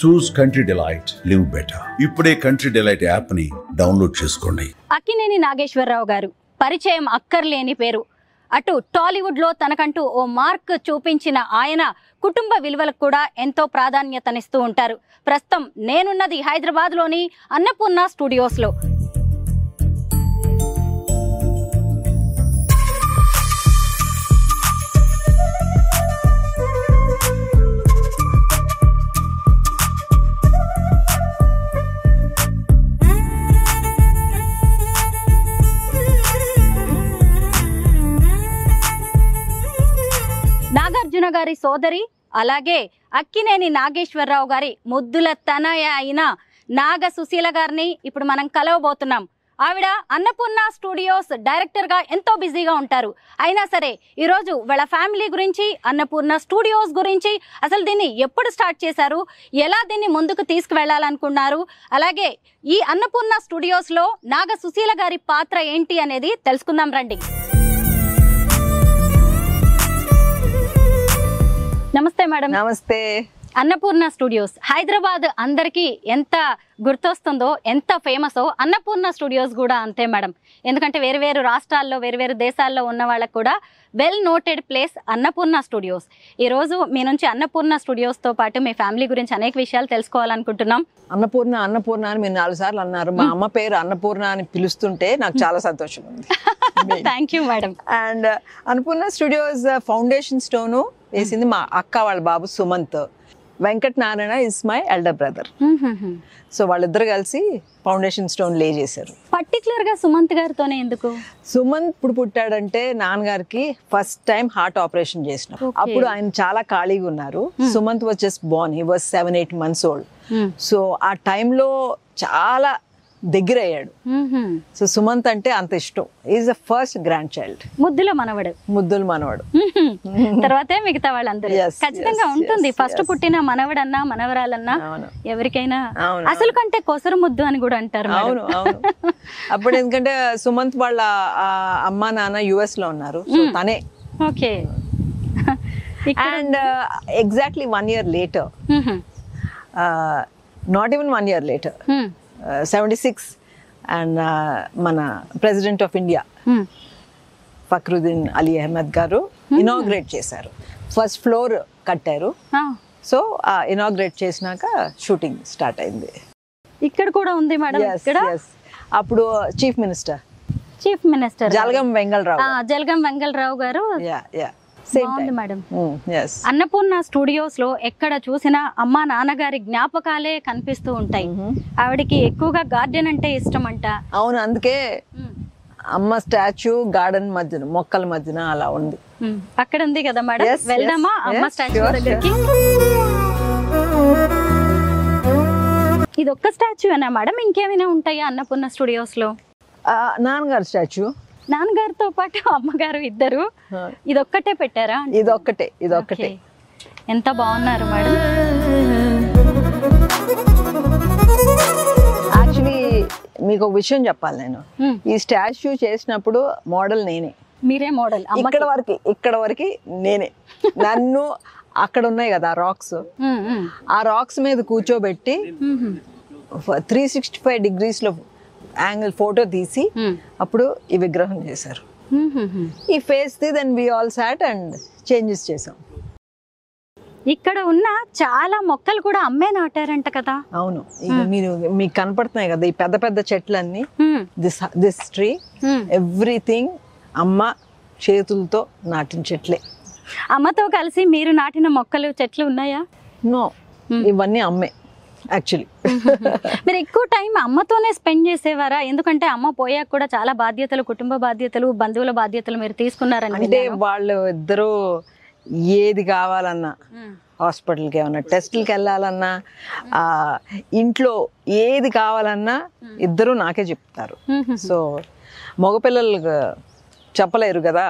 చూస్ country delight, live better. ఇప్పుడే country delight app ని download చేసుకోండి. అక్కినేని నాగేశ్వరరావు గారు పరిచయం అక్కర్లేని పేరు. అటు టాలీవుడ్ లో తనకంటూ ఓ మార్క్ చూపించిన ఆయన కుటుంబ విలువలకు కూడా ఎంతో ప్రాధాన్యతనిస్తూ ఉంటారు. ప్రస్తుతం నేనున్నది హైదరాబాద్ లోని అన్నపూర్ణ స్టూడియోస్ లో. నాగార్జున గారి సోదరి, అలాగే అక్కినేని నాగేశ్వరరావు గారి ముద్దుల తనయ అయిన నాగ సుశీల గారిని ఇప్పుడు మనం కలవబోతున్నాం. ఆవిడ అన్నపూర్ణ స్టూడియోస్ డైరెక్టర్ గా ఎంతో బిజీగా ఉంటారు. అయినా సరే ఈరోజు వాళ్ళ ఫ్యామిలీ గురించి, అన్నపూర్ణ స్టూడియోస్ గురించి, అసలు దీన్ని ఎప్పుడు స్టార్ట్ చేశారు, ఎలా దీన్ని ముందుకు తీసుకువెళ్లాలనుకున్నారు, అలాగే ఈ అన్నపూర్ణ స్టూడియోస్ లో నాగ సుశీల గారి పాత్ర ఏంటి అనేది తెలుసుకుందాం రండి. నమస్తే మేడం. నమస్తే. అన్నపూర్ణ స్టూడియోస్ హైదరాబాద్ అందరికీ ఎంత గుర్తొస్తుందో, ఎంత ఫేమసో అన్నపూర్ణ స్టూడియోస్ కూడా అంతే మేడం. ఎందుకంటే వేరు వేరు రాష్ట్రాల్లో, వేరు వేరు దేశాల్లో ఉన్న వాళ్ళకు కూడా well noted place Annapurna studios. ఈరోజు మీ నుంచి అన్నపూర్ణ స్టూడియోస్తో పాటు మీ ఫ్యామిలీ గురించి అనేక విషయాలు తెలుసుకోవాలనుకుంటున్నాం. అన్నపూర్ణ అన్నపూర్ణ అని మీరు 4 సార్లు అన్నారు. మా అమ్మ పేరు అన్నపూర్ణ అని పిలుస్తుంటే నాకు చాలా సంతోషం ఉంది. Thank you madam. And Annapurna studios foundation stone వేసింది మా అక్క వాళ్ళ బాబు Sumanth. Venkat Narayana is my elder brother. So వాళ్ళిద్దరు కలిసి ఫౌండేషన్ స్టోన్ లే చేశారు. పర్టికులర్ గా సుమంత్ గారితోనే ఎందుకు? సుమంత్ ఇప్పుడు పుట్టాడంటే నాన్నగారికి ఫస్ట్ టైం హార్ట్ ఆపరేషన్ చేసిన అప్పుడు ఆయన చాలా ఖాళీగా ఉన్నారు. Sumanth was just Born, he was 7-8 months old. So ఆ టైంలో చాలా దగ్గర అయ్యాడు. సో సుమంత్ అంటే అంత ఇష్టం. Is the first grand child. ముద్దుల మనవడు. ముద్దుల మనవడు. తర్వాతే మిగతా వాళ్ళందరూ. ఖచ్చితంగా ఉంటుంది. ఫస్ట్ పుట్టిన మనవడన్నా మనవరాలన్నా ఎవరికైనా అసలు కంటే కొసరు ముద్దు అని కూడా అంటారు. అవును అవును. అప్పుడు ఎందుకంటే సుమంత్ వాళ్ళ అమ్మా నాన్న US లో ఉన్నారు. సో తనే. Okay. And exactly 1 year later, not even 1 year later, 76 and మన president of India Fakhruddin Ali Ahmed గారు ఇనాగ్రేట్ చేశారు. ఫస్ట్ ఫ్లోర్ కట్టారు. సో ఇనాగ్రేట్ చేసినాక షూటింగ్ స్టార్ట్ అయింది. ఇక్కడ కూడా ఉంది మేడం. ఇక్కడ అప్పుడు చీఫ్ మినిస్టర్ జలగం వెంగళరావు గారు. మేడం, అన్నపూర్ణ స్టూడియోస్ లో ఎక్కడ చూసినా అమ్మా నాన్నగారి జ్ఞాపకాలే కనిపిస్తూ ఉంటాయి. ఆవిడకి ఎక్కువగా గార్డెన్ అంటే ఇష్టం అంట. అవును, అందుకే అమ్మ స్టాచ్యూ గార్డెన్ మధ్యన, మొక్కల మధ్యన అలా ఉంది. అక్కడ ఉంది కదా మేడం, వెళ్దామా అమ్మ స్టాచ్యూ దగ్గరికి? ఇది ఒక్క స్టాచ్యూ అన్నా మేడం, ఇంకేమైనా ఉంటాయా అన్నపూర్ణ స్టూడియోస్ లో? నాన్నగారు స్టాచ్యూ, నాన్నగారితో పాటు అమ్మగారు ఇద్దరు. ఇదొక్కటే పెట్టారా? ఇదొక్కటే. ఎంత బాగున్నారు మేడం. యాక్చువల్లీ మీకు ఒక విషయం చెప్పాలి. నేను ఈ స్టాచ్యూ చేసినప్పుడు మోడల్ నేనే. మీరే మోడల్? ఇక్కడ వరకు నేనే. నన్ను అక్కడ ఉన్నాయి కదా రాక్స్, ఆ రాక్స్ మీద కూర్చోబెట్టి 365 degrees లో యాంగిల్ ఫోటో తీసి అప్పుడు ఈ విగ్రహం చేశారు. ఈ face the then we all sat and changes చేసాం. ఇక్కడ ఉన్న చాలా మొక్కలు కూడా అమ్మే నాటారంట కదా? అవును, మీకు కనపడుతున్నాయి కదా ఈ పెద్ద పెద్ద చెట్లన్నీ. దిస్ ట్రీ ఎవ్రీథింగ్ అమ్మ చేతులతో నాటిన చెట్లే. అమ్మతో కలిసి మీరు నాటిన మొక్కలు, చెట్లు ఉన్నాయా? నో, ఇవన్నీ అమ్మే. యాక్చువల్లీ మీరు ఎక్కువ టైం అమ్మతోనే స్పెండ్ చేసేవారా? ఎందుకంటే అమ్మ పోయాక కూడా చాలా బాధ్యతలు, కుటుంబ బాధ్యతలు, బంధువుల బాధ్యతలు మీరు తీసుకున్నారని. అంటే వాళ్ళు ఇద్దరు ఏది కావాలన్నా, హాస్పిటల్కి ఏమన్నా టెస్టులకి వెళ్ళాలన్నా, ఇంట్లో ఏది కావాలన్నా ఇద్దరు నాకే చెప్తారు. సో మగపిల్లలు చెప్పలేరు కదా,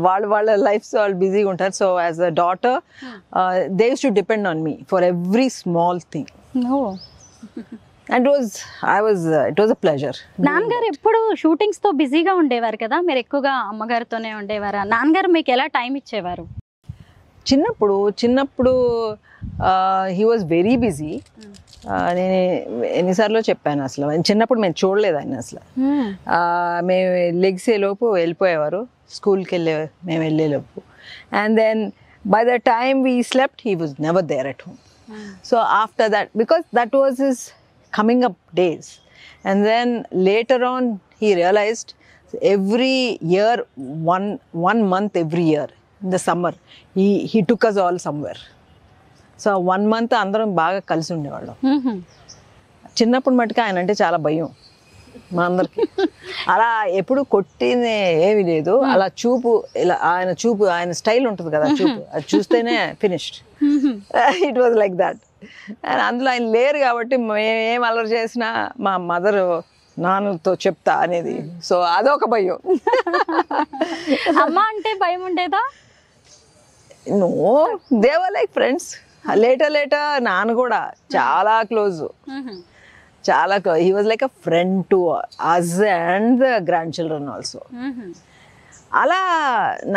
వాళ్ళ లైఫ్ వాళ్ళు బిజీగా ఉంటారు. So as a daughter they use to depend on me for every small thing. It was a pleasure. నాన్నగారు ఎప్పుడు షూటింగ్స్ తో బిజీగా ఉండేవారు కదా, మీరు ఎక్కువగా అమ్మగారితోనే ఉండేవారా? నాన్నగారు మీకు ఎలా టైం ఇచ్చేవారు? చిన్నప్పుడు హీ వాజ్ వెరీ బిజీ. నేను ఎన్నిసార్లు చెప్పాను, అసలు చిన్నప్పుడు మేము చూడలేదు ఆయన అసలు. మేము లెగ్సేలోపు వెళ్ళిపోయేవారు, స్కూల్కి మేము వెళ్ళేలోపు. And then by the time we slept he was never there at home. So after that, because that was his coming up days. And then later on he realised every year, one month every year in the summer he took us all somewhere. So 1 month అందరం బాగా కలిసి ఉండేవాళ్ళం. చిన్నప్పుడు మటుకు ఆయన అంటే చాలా భయం మా అందరికి. అలా ఎప్పుడు కొట్టినే ఏమీ లేదు, అలా చూపు, ఇలా ఆయన స్టైల్ ఉంటుంది కదా చూపు, అది చూస్తేనే finished. It was like that. And అందులో ఆయన లేరు కాబట్టి మేము ఏం అల్లరి చేసినా మా మదర్ నాన్నతో చెప్తా అనేది. సో అదొక భయం. అమ్మ అంటే భయం ఉండేదా? No, they were like friends. Later నాన్న కూడా చాలా క్లోజ్, చాలా close. He was like a friend to us and the grand children also. అలా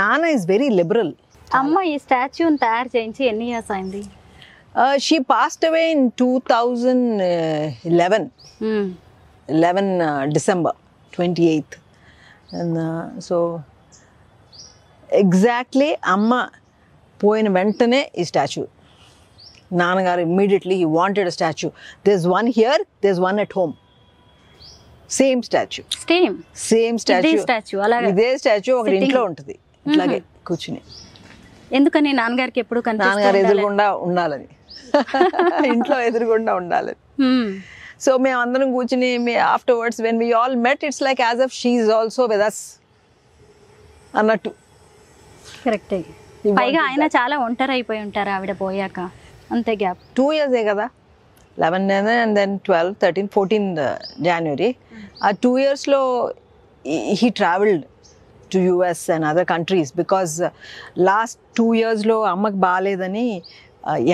నాన్న ఈజ్ వెరీ లిబరల్. అమ్మ ఈ స్టాచ్యూని తయారు చేయించి ఎన్ని ఇయర్స్ అయింది? She passed away in 2011 December 28th. And so exactly amma పోయిన వెంటనే ఈ స్టాచ్యూ. నాన్నగారు immediately he wanted a statue. There's one here, there's one at home. Same statue. Same statue. అలాగే ఇదే స్టాచ్యూ ఒక ఇంట్లో ఉంటుంది ఇట్లాగే కూర్చుని. ఎందుకని నాన్నగారికి ఎప్పుడు నాన్నగారు ఎదురుగుండా ఉండాలని, ఇంట్లో ఎదురుగుండా ఉండాలని. సో మేము అందరం కూర్చుని afterwards when we all met, it's like as if she is also with us అన్నట్టు. కరెక్టే. పైగా ఆయన చాలా ఒంటరి అయిపోయి ఉంటారు ఆవిడ పోయాక, అంతే గ్యాప్ 2 years కదా. 11 and then 12, 13, 14 January. ఆ 2 yearsలో he traveled to US and other countries because last 2 yearsలో అమ్మకి బాగాలేదని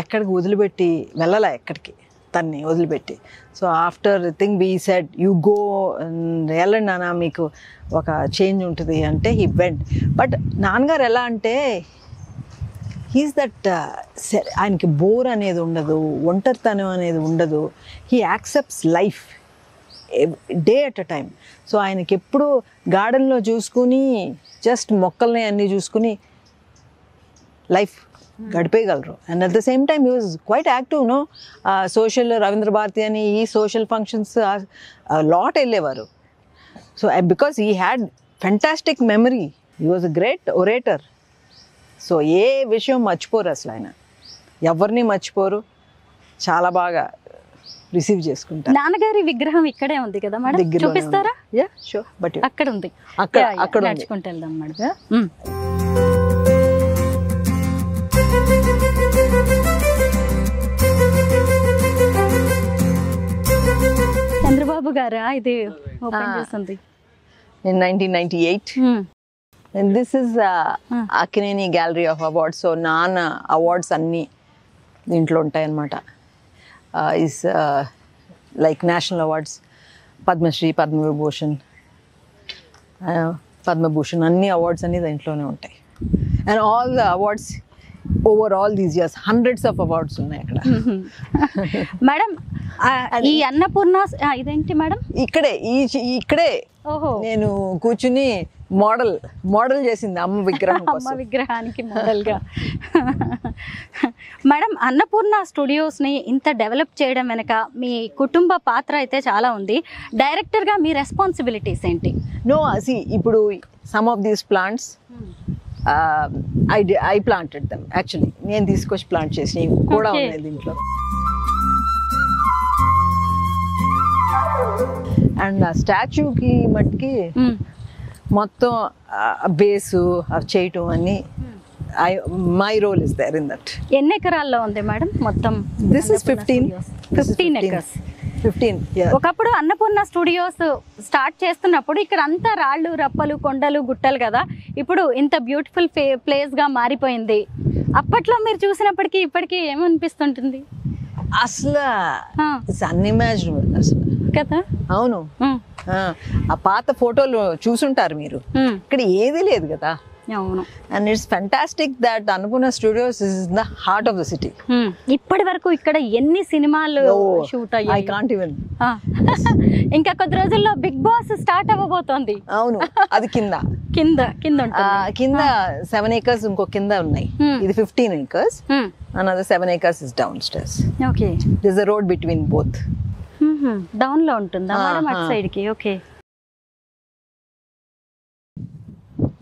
ఎక్కడికి వదిలిపెట్టి వెళ్ళాలా, ఎక్కడికి తన్ని వదిలిపెట్టి. So after thing we said you go, వెళ్ళండి నాన్న మీకు ఒక చేంజ్ ఉంటుంది అంటే హీ వెంట్. బట్ నాన్నగారు ఎలా అంటే హీస్ దట్, ఆయనకి బోర్ అనేది ఉండదు, ఒంటరితనం అనేది ఉండదు. He accepts life day at a time. So ఆయనకి ఎప్పుడు గార్డెన్లో చూసుకుని జస్ట్ మొక్కల్ని అన్నీ చూసుకుని లైఫ్ గడిపేయగలరు. And at the same time he was quite active. No social Ravindra Bharathi అని ఈ సోషల్ ఫంక్షన్స్ లాట్ వెళ్ళేవారు. So because he had fantastic memory, he was a great orator. So ఏ విషయం మర్చిపోరు అసలు, ఆయన ఎవరిని మర్చిపోరు, చాలా బాగా రిసీవ్ చేసుకుంటారు. నాన్నగారి విగ్రహం ఇక్కడే ఉంది కదా మేడం, చూపిస్తారా? Yeah sure. బట్ అక్కడ ఉంది, అక్కడ నడుచుకుంటూ వెళ్దాం మేడం. చంద్రబాబు గారా ఇది ఓపెన్ చేస్తుంది in 1998. And this is Akkineni Gallery of Awards. So Nana awards anni దీంట్లో ఉంటాయి అన్నమాట. Is like national awards, Padmashri, Padma Vibhushan, Padma Bhushan, అన్ని అవార్డ్స్ అన్ని దీంట్లోనే ఉంటాయి. And all the awards over all these years, hundreds of awards ఉన్నాయి అక్కడ. మేడం ఈ అన్నపూర్ణ ఇదేంటి మేడం? ఇక్కడే నేను కూర్చుని మోడల్ చేసింది అమ్మ విగ్రహం, అమ్మ విగ్రహానికి మోడల్గా. మేడం అన్నపూర్ణ స్టూడియోస్ని ఇంత డెవలప్ చేయడం వెనక మీ కుటుంబ పాత్ర అయితే చాలా ఉంది. డైరెక్టర్గా మీ రెస్పాన్సిబిలిటీస్ ఏంటి? ఇప్పుడు some of these plants I planted them actually. నేను తీసుకొచ్చి ప్లాంట్ చేసి కూడా ఉన్నాయి దీంట్లో. అండ్ ఆ స్టాచ్యూకి మట్టికి మొత్తం బేసు అవి చేయటం అన్ని my role is there in that. ఎన్ని ఎకరాల్లో ఉంది మేడం మొత్తం? This is 15 acres. 15. ఒకప్పుడు అన్నపూర్ణ స్టూడియోస్ స్టార్ట్ చేస్తున్నప్పుడు ఇక్కడ అంతా రాళ్ళు, రప్పలు, కొండలు, గుట్టలు కదా. ఇప్పుడు ఇంత బ్యూటిఫుల్ ప్లేస్ గా మారిపోయింది. అప్పట్లో మీరు చూసినప్పటికీ ఇప్పటికీ ఏమనిపిస్తుంటుంది? అసలు అన్ఇమాజినబుల్ అసలు కదా. అవును, ఆ పాత ఫోటోలు చూసుంటారు మీరు, ఇక్కడ ఏది లేదు కదా. అవును. And it's fantastic that Annapurna studios is in the heart of the city. ఇప్పటి వరకు ఇక్కడ ఎన్ని సినిమాలు షూట్ ఐ అయ్యాయి? Can't even. ఇంకా కొద్ది రోజుల్లో బిగ్ బాస్ స్టార్ట్ అవ్వబోతోంది. అవును, అది కింద కింద కింద ఉంటుంది. కింద 7 acres ఇంకో కింద ఉన్నాయి. ఇది 15 acres. Another 7 acres is downstairs. Okay. There's a road between both. Down లో ఉంటుందా మేడం అటు సైడ్ కి? ఓకే.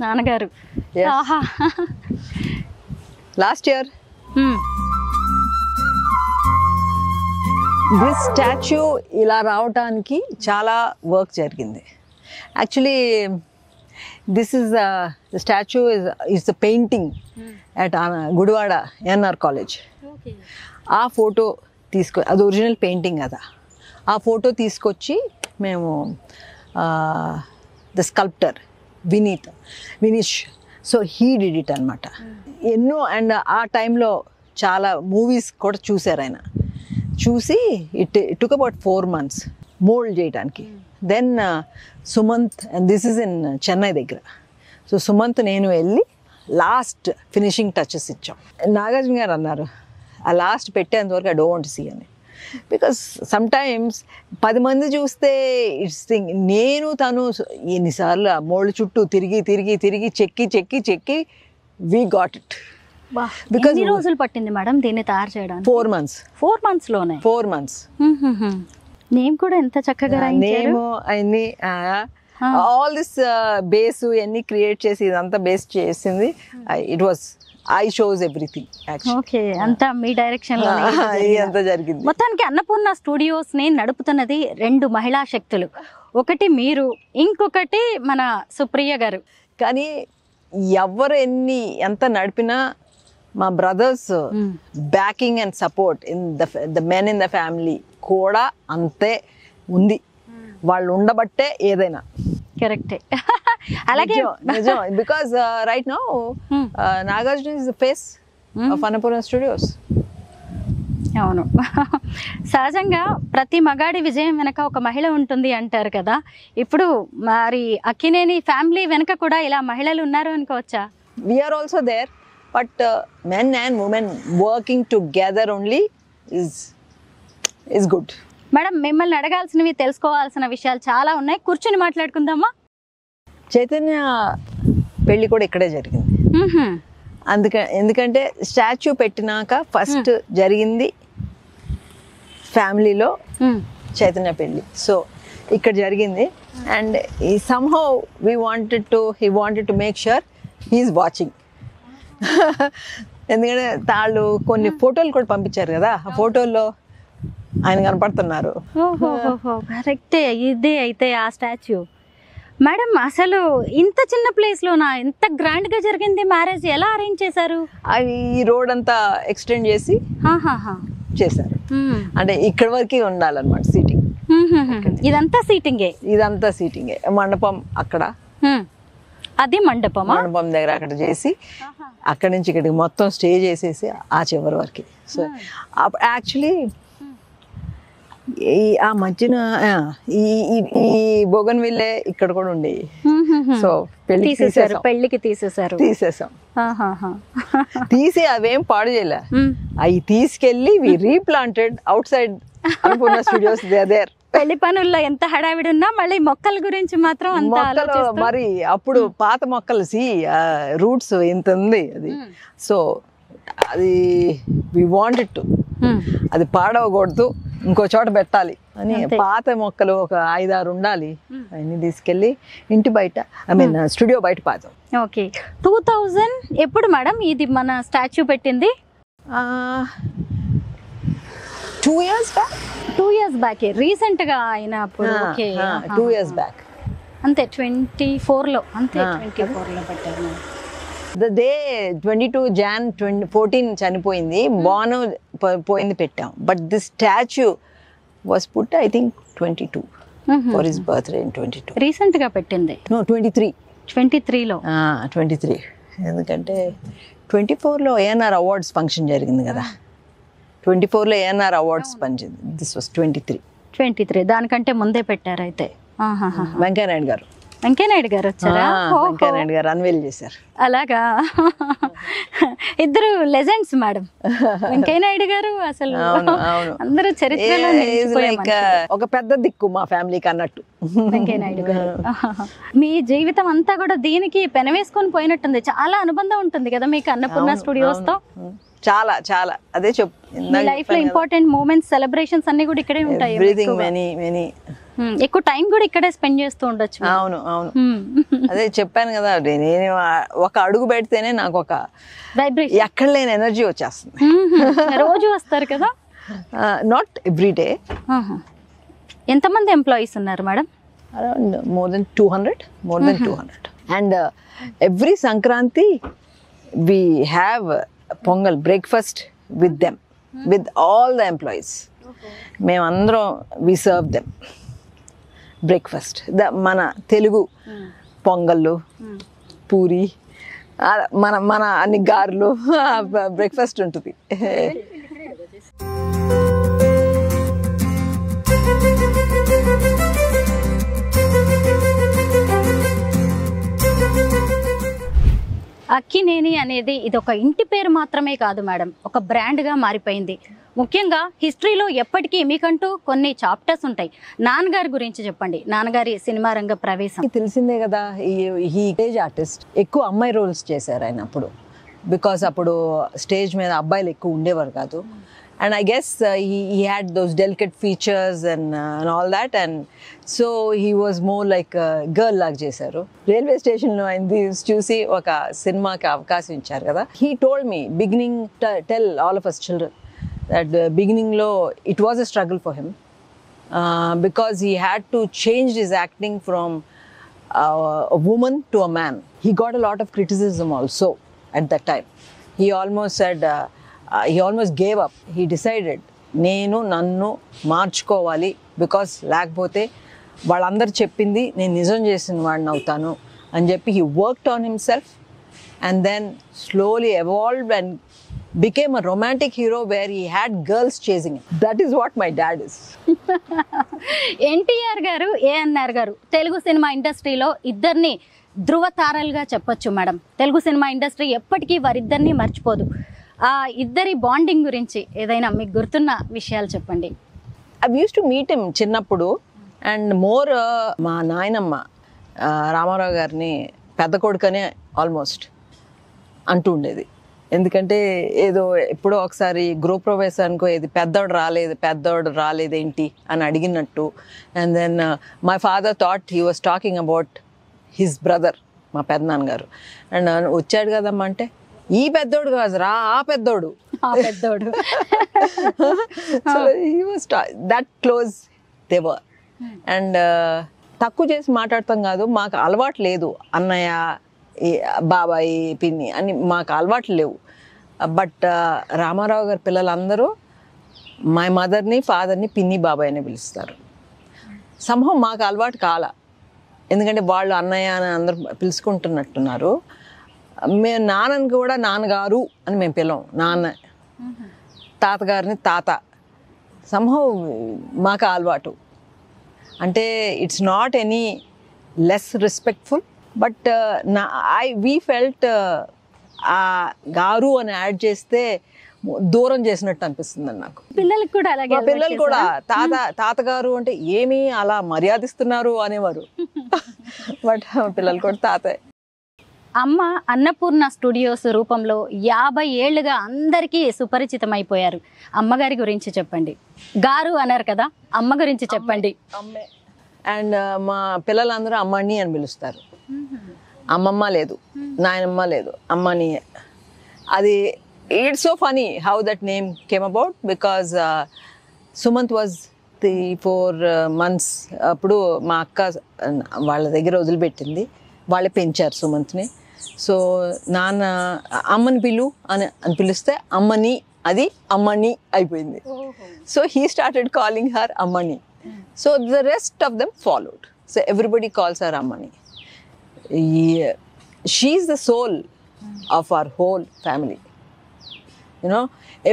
నాన్నగారు లాస్ట్ ఇయర్ దిస్ స్టాచ్యూ ఇలా రావటానికి చాలా వర్క్ జరిగింది. Actually this is the statue is the painting at Gudivada NR college. ఆ ఫోటో అది ఒరిజినల్ పెయింటింగ్ కదా. ఆ ఫోటో తీసుకొచ్చి మేము the sculptor Vineesh, so he did it అనమాట. ఎన్నో అండ్ ఆ టైంలో చాలా మూవీస్ కూడా చూశారు ఆయన. చూసి it took about 4 months mould చేయడానికి. Then Sumanth, and this is in Chennai దగ్గర. సో సుమంత్ నేను వెళ్ళి లాస్ట్ ఫినిషింగ్ టచెస్ ఇచ్చాం. నాగార్జున గారు అన్నారు ఆ లాస్ట్ పెట్టేంతవరకు I don't want to see అని. బికాస్ సమ్టైమ్స్ 10 మంది చూస్తే ఇట్స్ థింగ్. నేను తను ఎన్నిసార్లు ఆ మోల్డ్ చుట్టూ తిరిగి తిరిగి తిరిగి చెక్కి వీ గాట్ ఇట్. బికాస్ ఎన్ని రోజులు పట్టింది మేడం దీన్ని తయారు చేయడానికి? 4 months. 4 months లోనే? 4 months. నేమ్ కూడా ఎంత చక్కగా రాయించారు. నేమ్ అన్ని ఆల్ దిస్ బేస్ అన్ని క్రియేట్ చేసి ఇదంతా బేస్ చేసింది. It was I shows everything. Okay, అంతా మీ డైరెక్షన్ లో అంతా జరిగింది. మొత్తానికి అన్నపూర్ణ స్టూడియోస్ ని నడుపుతున్నది 2 మహిళా శక్తులు. ఒకటి మీరు, ఇంకొకటి మన సుప్రియ గారు. కానీ ఎవరు ఎంత నడిపినా మా brothers backing and support in the men in the family కూడా అంతే ఉంది. వాళ్ళు ఉండబట్టే ఏదైనా కరెక్టే. అలాగే నిజం. Because right now Nagarjuna is the face of Annapurna studios. అవును. సహజంగా ప్రతి మగాడి విజయం వెనక ఒక మహిళ ఉంటుంది అంటారు కదా. ఇప్పుడు మరి అక్కినేని ఫ్యామిలీ వెనక కూడా ఇలా మహిళలు ఉన్నారు అనుకోవచ్చా? We are also there, but men and women working together only is good. Madam, మిమ్మల్ని అడగాల్సినవి, తెలుసుకోవాల్సిన విషయాలు చాలా ఉన్నాయి. కూర్చొని మాట్లాడుకుందామా? చైతన్య పెళ్లి కూడా ఇక్కడే జరిగింది. ఎందుకంటే స్టాచ్యూ పెట్టినాక ఫస్ట్ జరిగింది ఫ్యామిలీలో చైతన్య పెళ్లి. సో ఇక్కడ జరిగింది. And somehow he wanted to make sure he's watching. ఎందుకంటే తాళ్ళు కొన్ని ఫోటోలు కూడా పంపించారు కదా, ఆ ఫోటోల్లో ఆయన కనపడుతున్నారు. కరెక్టే, ఇదే అయితే ఆ స్టాచ్యూ. మేడం, అసలు ఇంత చిన్న ప్లేస్ లోనా ఎంత గ్రాండ్ గా జరిగింది మ్యారేజ్? ఎలా అరేంజ్ చేశారు? ఈ రోడ్ అంతా ఎక్స్టెండ్ చేసి చేశారు. అంటే ఇక్కడ వరకే ఉండాలన్నమాట సీటింగ్. ఇదంతా సీటింగే. మండపం అక్కడ, అది మండపం దగ్గర అక్కడ చేసి అక్కడి నుంచి ఇక్కడికి మొత్తం స్టే చేసేసి ఆ చివరి వరకు. సో యాక్చువల్లీ ఆ మధ్యన ఈ బోగన్ విల్లే ఇక్కడ కూడా ఉండేవి. సో పెళ్లికి తీసేసాం. తీసి అవేం పాడు చేయలే, అవి తీసుకెళ్లి we replanted outside Annapurna studios. There పెళ్లి పనుల్లో ఎంత హడావిడి ఉన్నా మళ్ళీ మొక్కల గురించి మాత్రం మొక్కలు మరి అప్పుడు పాత మొక్కలు రూట్స్ ఇంత ఉంది అది. సో అది వి వాంటెడ్ టు, అది పాడవకూడదు, ఇంకో చోట పెట్టాలి అని పాత మొక్కలు ఒక 5-6 ఉండాలి. అన్ని తీసుకెళ్ళి ఇంటి బయట, ఐ మీన్ స్టూడియో బయట పాతాం. ఓకే. 2000 ఎప్పుడు మేడం ఇది మన స్టాచ్యూ పెట్టింది? 2 years back. 2 years back recent గా అయినప్పుడు. Okay, 2 years back. అంతే 24 లో. అంతే 24 లో పెట్టారు. ద డే 22 Jan 2014 చనిపోయింది, బాను పోయింది పెట్టాం. But this statue was put I think 22 for his birthday in 22. Recent గా పెట్టింది? నో 23 లో. 23 ఎందుకంటే 24 లో ఏఎన్ఆర్ అవార్డ్స్ ఫంక్షన్ జరిగింది కదా. 24 లో ANR awards function. This was 23. దానికంటే ముందే పెట్టారు అయితే. వెంకయ్య నాయుడు గారు వెంకయ్యనాయుడు గారు వచ్చారా? వెంకయ్యనాయుడు గారు అన్వేల్ చేశారు. అలాగా, ఇద్దరు లెజెండ్స్ మేడం. వెంకయ్యనాయుడు గారు అసలు అందరూ చరిత్రలో ఒక పెద్ద దిక్కు మా ఫ్యామిలీకి అన్నట్టు వెంకయ్యనాయుడు గారు. మీ జీవితం అంతా కూడా దీనికి పెనవేసుకొని పోయినట్టుంది. చాలా అనుబంధం ఉంటుంది కదా మీకు అన్నపూర్ణ స్టూడియోస్ తో. చాలా చాలా అదే మీ లైఫ్ లో ఇంపార్టెంట్ మూమెంట్స్, సెలబ్రేషన్స్ అన్ని కూడా ఇక్కడే ఉంటాయి. ఎక్కువ టైం కూడా ఇక్కడే స్పెండ్ చేస్తూ ఉండొచ్చు. అవును అవును, అదే చెప్పాను కదా, నేను ఒక అడుగు పెడితేనే నాకు ఒక వైబ్రేషన్, ఎక్కడ లేని ఎనర్జీ వచ్చేస్తుంది. రోజు వస్తారు కదా? Not every day. ఎంతమంది ఎంప్లాయీస్ ఉన్నారు madam? Around more than 200. And every Sankranti we have pongal breakfast with them, with all the employees. మేమందరం we serve them breakfast. మన తెలుగు పొంగళ్ళు, పూరి, మన అన్ని గారెలు, బ్రేక్ఫాస్ట్ ఉంటుంది. అక్కినేని అనేది ఇది ఒక ఇంటి పేరు మాత్రమే కాదు మేడం, ఒక బ్రాండ్గా మారిపోయింది. ముఖ్యంగా హిస్టరీలో ఎప్పటికీ మీకంటూ కొన్ని చాప్టర్స్ ఉంటాయి. నాన్నగారి గురించి చెప్పండి, నాన్నగారి సినిమా రంగ ప్రవేశం. తెలిసిందే కదా, ఈ స్టేజ్ ఆర్టిస్ట్, ఎక్కువ అమ్మాయి రోల్స్ చేశారు ఆయన అప్పుడు. బికాస్ అప్పుడు స్టేజ్ మీద అబ్బాయిలు ఎక్కువ ఉండేవారు కాదు. And I guess he had those delicate features and all that, and so he was more like a girl lag చేశారు. రైల్వే స్టేషన్ లో ఆయన చూసి ఒక సినిమాకి అవకాశం ఇచ్చారు కదా. He told me beginning, tell all of us children that beginning లో it was a struggle for him because he had to change his acting from a woman to a man. He got a lot of criticism also at that time. He almost said he almost gave up. He decided నన్ను మార్చుకోవాలి, because లేకపోతే వాళ్ళందరూ చెప్పింది నేను నిజం చేసిన వాడిని అవుతాను అని చెప్పి he worked on himself and then slowly evolved and became a romantic hero where he had girls chasing him. That is what my dad is. NTR గారు, ఏఎన్ఆర్ గారు తెలుగు సినిమా ఇండస్ట్రీలో ఇద్దరిని ధృవ తారలుగా చెప్పొచ్చు మేడం. తెలుగు సినిమా ఇండస్ట్రీ ఎప్పటికీ వారిద్దరిని మర్చిపోదు. ఆ ఇద్దరి బాండింగ్ గురించి ఏదైనా మీకు గుర్తున్న విషయాలు చెప్పండి. I used to meet him చిన్నప్పుడు, అండ్ మోర్ మా నాయనమ్మ రామారావు గారిని పెద్ద కొడుకనే ఆల్మోస్ట్ అంటూ ఉండేది. ఎందుకంటే ఏదో ఎప్పుడో ఒకసారి గృహప్రవేశానికో ఏది పెద్దోడు రాలేదేంటి అని అడిగినట్టు. And then my father thought he was talking about his brother, మా పెద్దనాన్నగారు. అండ్ వచ్చాడు కదమ్మా అంటే, ఈ పెద్దోడు కాదు రా, ఆ పెద్దోడు. So he was that close they were. And తక్కువ చేసి మాట్లాడతాం కాదు, మాకు అలవాటు లేదు అన్నయ్య, బాబాయ్, పిన్ని అని మాకు అలవాట్లు లేవు. బట్ రామారావు గారి పిల్లలందరూ మా మదర్ని, ఫాదర్ని పిన్ని, బాబాయ్ అని పిలుస్తారు. సంభవం మాకు అలవాటు కాల, ఎందుకంటే వాళ్ళు అన్నయ్య అని అందరూ పిలుచుకుంటున్నట్టున్నారు. మేము నాన్నని కూడా నాన్నగారు అని మేము పిలవం, నాన్న. తాతగారిని తాత. సంభవం మాకు అలవాటు. అంటే it's not any less respectful, but we felt ఆ గారు అని యాడ్ చేస్తే దూరం చేసినట్టు అనిపిస్తుంది నాకు. పిల్లలకు కూడా అలాగే, పిల్లలు కూడా తాతగారు అంటే ఏమీ అలా మర్యాదిస్తున్నారు అనేవారు. బట్ పిల్లలు కూడా తాతే. అమ్మ అన్నపూర్ణ స్టూడియోస్ రూపంలో 50 ఏళ్లుగా అందరికీ సుపరిచితం అయిపోయారు. అమ్మగారి గురించి చెప్పండి. గారు అన్నారు కదా, అమ్మ గురించి చెప్పండి. అండ్ మా పిల్లలందరూ అమ్మని అని పిలుస్తారు. అమ్మమ్మ లేదు, నాయనమ్మ లేదు, అమ్మని. అది it's so funny how that name came about, because Sumanth was 3-4 months అప్పుడు మా అక్క వాళ్ళ దగ్గర వదిలిపెట్టింది. వాళ్ళే పెంచారు సుమంత్ని. సో నాన్న అమ్మని పిలు అని పిలిస్తే అమ్మని, అది అమ్మని అయిపోయింది. So he started calling her Ammani. So the rest of them followed. So everybody calls her Ammani. She is the soul of our whole family.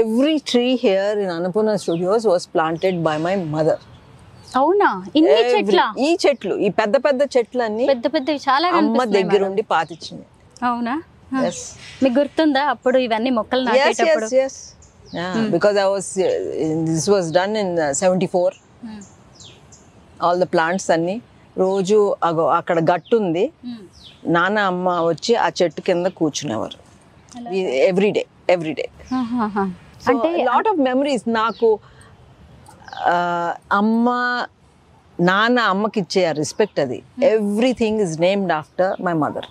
Every tree here in Annapurna Studios was planted by my mother. అవునా, ఇన్ని చెట్ల? ఈ చెట్లు, ఈ పెద్ద పెద్ద చెట్లు అన్ని పెద్ద పెద్దవి చాలా అమ్మ దగ్గరుండి పాతిచ్చింది. అవునా? మీకు గుర్తుందా అప్పుడు ఇవన్నీ మొక్కలు నాటేటప్పుడు? Because this was done in 74. All the plants అన్ని రోజు అక్కడ గట్టు ఉంది, నాన్న అమ్మ వచ్చి ఆ చెట్టు కింద కూర్చునేవారు ఎవ్రీడే. అంటే లాట్ ఆఫ్ మెమరీస్ నాకు. అమ్మ నాన్న అమ్మకి ఇచ్చే రెస్పెక్ట్ అది. Everything is named after my mother.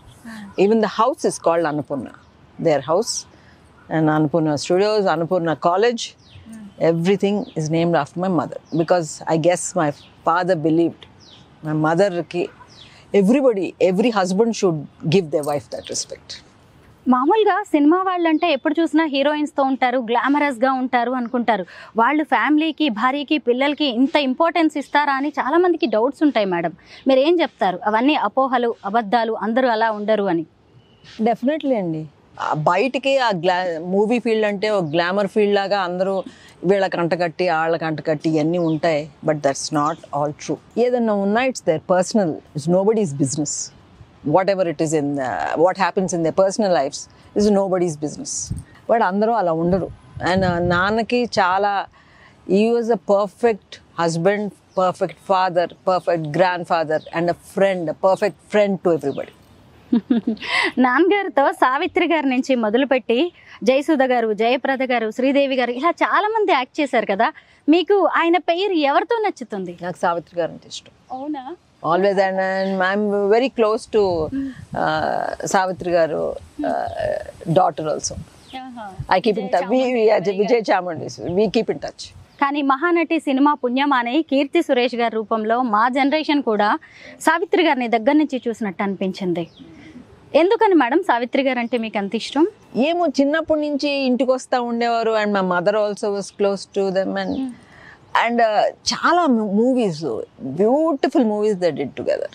Even the house is called Annapurna, their house. And Annapurna Studios, Annapurna College, everything is named after my mother. Because I guess my father believed my mother ki everybody, every husband should give their wife that respect. మామూలుగా cinema వాళ్ళంటే ఎప్పుడు చూసినా హీరోయిన్స్తో ఉంటారు, గ్లామరస్గా ఉంటారు అనుకుంటారు. వాళ్ళు ఫ్యామిలీకి, భార్యకి, పిల్లలకి ఇంత ఇంపార్టెన్స్ ఇస్తారా అని చాలామందికి డౌట్స్ ఉంటాయి మేడం. మీరు ఏం చెప్తారు? అవన్నీ అపోహలు, అబద్ధాలు, అందరూ అలా ఉండరు అని. డెఫినెట్లీ అండి. బయటికి ఆ మూవీ ఫీల్డ్ అంటే ఒక గ్లామర్ ఫీల్డ్ లాగా అందరూ వీళ్ళకి అంటకట్టి వాళ్ళకి అంటకట్టి ఇవన్నీ ఉంటాయి. But that's not all true. ఏదన్నా ఉన్నా it's their personal, it's nobody's business. Whatever it is in what happens in their personal lives is nobody's business. But అందరూ అలా ఉండరు. అండ్ నాన్నకి చాలా, he was a perfect husband, perfect father, perfect grandfather and a friend, a perfect friend to everybody. నాన్నగారితో సావిత్రి గారి నుంచి మొదలుపెట్టి జయసుధ గారు, జయప్రద గారు, శ్రీదేవి గారు, ఇలా చాలా మంది యాక్ట్ చేశారు కదా. మీకు ఆయన పేరు ఎవరితో నచ్చుతుంది? నాకు సావిత్రి గారు అంటే ఇష్టం. అవునా? Always. And I'm very close to Savitri garu daughter also. I keep in touch. Vijaya Chamundi, we keep in touch. కానీ మహానటి సినిమా పుణ్యమానే కీర్తి సురేష్ గారి రూపంలో మా జనరేషన్ కూడా సావిత్రి గారిని దగ్గర నుంచి చూసినట్టు అనిపించింది. ఎందుకని మేడం సావిత్రి గారు అంటే మీకు అంత ఇష్టం? ఏమో, చిన్నప్పటి నుంచి ఇంటికి వస్తూ ఉండేవారు. And my mother also was close to them. And చాలా movies, beautiful movies they did together.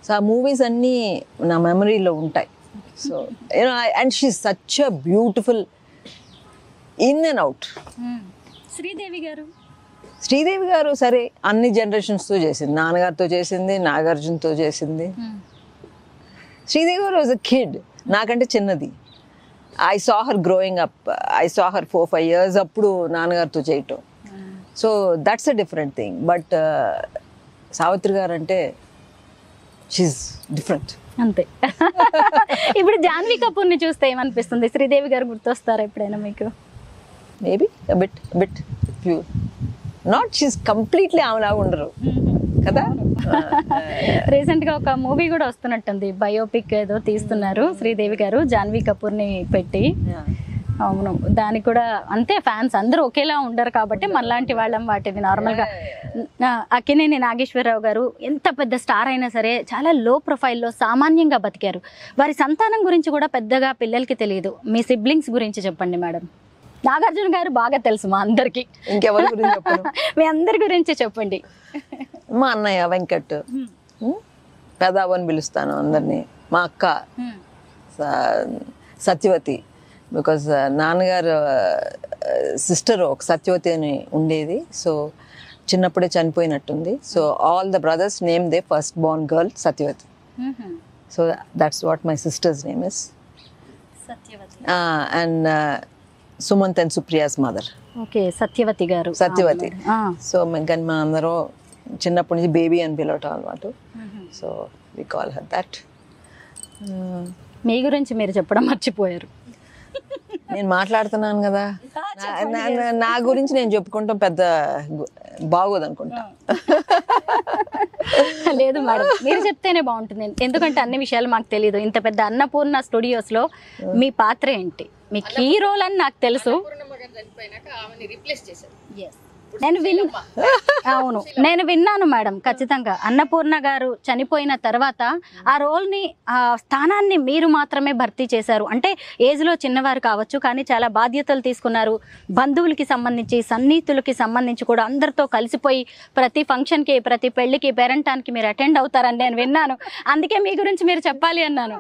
So ఆ మూవీస్ అన్నీ నా మెమరీలో ఉంటాయి. So you know, and she is such a beautiful in and out. Sridevi garu సరే అన్ని జనరేషన్స్తో చేసింది. నాన్నగారితో చేసింది, నాగార్జునతో చేసింది. శ్రీదేవి గారు వాజ్ అ కిడ్, నాకంటే చిన్నది. I saw her growing up. I saw her 4-5 years అప్పుడు నాన్నగారితో చేయటం. So that's a different thing. But Savitri గారు అంటే షీఈ్ డిఫరెంట్ అంతే. ఇప్పుడు జాన్వీ కపూర్ని చూస్తే ఏమనిపిస్తుంది? శ్రీదేవి గారు గుర్తొస్తారా ఎప్పుడైనా మీకు? Maybe a bit few. Not she's completely ఆమెలాగా ఉండరు కదా. రీసెంట్ గా ఒక మూవీ కూడా వస్తున్నట్టుంది, బయోపిక్ ఏదో తీస్తున్నారు శ్రీదేవి గారు జాన్వీ కపూర్ని పెట్టి. అవును, దానికి కూడా అంతే, ఫ్యాన్స్ అందరూ ఒకేలా ఉండరు కాబట్టి మనలాంటి వాళ్ళం వాటిని నార్మల్గా. అక్కినేని నాగేశ్వరరావు గారు ఎంత పెద్ద స్టార్ అయినా సరే చాలా లో ప్రొఫైల్లో సామాన్యంగా బతికారు. వారి సంతానం గురించి కూడా పెద్దగా పిల్లలకి తెలియదు. మీ సిబ్లింగ్స్ గురించి చెప్పండి మేడం. నాగార్జున గారు బాగా తెలుసు మా అందరికి, ఇంకెవరి గురించి చెప్పను? మీ అందరి గురించి చెప్పండి. మా అన్నయ్య వెంకట్, పెదావని పిలుస్తాను అందరినీ. మా అక్క సత్యవతి, బికాజ్ నాన్నగారు సిస్టర్ ఒక సత్యవతి అని ఉండేది. సో చిన్నప్పుడే చనిపోయినట్టుంది. So all the brothers name they first born girl Satyavati. So that's what my sister's name is. And Sumanth and Supriya's mother. Okay, Satyavati garu. Satyavati. So కానీ మా అందరూ చిన్నప్పటి నుంచి బేబీ అని పిలవటం అలవాటు. So we call her that. మీ గురించి మీరు చెప్పడం మర్చిపోయారు. నేను మాట్లాడుతున్నాను కదా, నా గురించి నేను చెప్పుకుంటాం పెద్ద బాగోదు అనుకుంటా. లేదు మేడం, మీరు చెప్తేనే బాగుంటుంది. ఎందుకంటే అన్ని విషయాలు మాకు తెలియదు. ఇంత పెద్ద అన్నపూర్ణ స్టూడియోస్లో మీ పాత్ర ఏంటి, మీ కీ రోల్ అని నాకు తెలుసు. నేను విన్నాను మేడం, ఖచ్చితంగా అన్నపూర్ణ గారు చనిపోయిన తర్వాత ఆ రోల్ని, ఆ స్థానాన్ని మీరు మాత్రమే భర్తీ చేశారు. అంటే ఏజ్లో చిన్నవారు కావచ్చు, కానీ చాలా బాధ్యతలు తీసుకున్నారు. బంధువులకి సంబంధించి, సన్నిహితులకి సంబంధించి కూడా అందరితో కలిసిపోయి ప్రతి ఫంక్షన్కి, ప్రతి పెళ్లికి, పేరంటానికి మీరు అటెండ్ అవుతారని నేను విన్నాను. అందుకే మీ గురించి మీరు చెప్పాలి అన్నాను.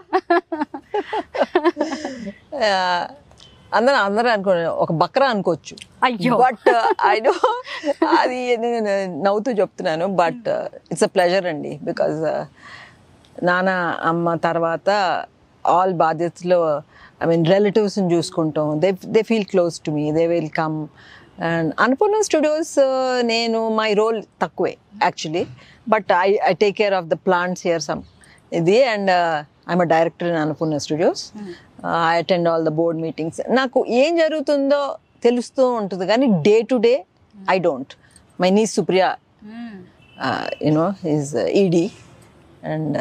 అందరూ అనుకో ఒక బక్రా అనుకోవచ్చు, అయ్యో. బట్ ఐ డో అది నేను నవ్వుతూ చెప్తున్నాను. బట్ ఇట్స్ అ ప్లెజర్ అండి, బికాజ్ నాన్న అమ్మ తర్వాత ఆల్ బాధ్యతలు ఐ మీన్ రిలేటివ్స్ని చూసుకుంటాం. They feel close to me, they will come. And Annapurna studios నేను మై రోల్ తక్కువే actually, but I take care of the plants here some ఇది. And I'm a director in Annapurna studios. I attend all the board meetings. నాకు ఏం జరుగుతుందో తెలుస్తూ ఉంటుంది కానీ day to day I don't. My knees Supriya you know is ED, and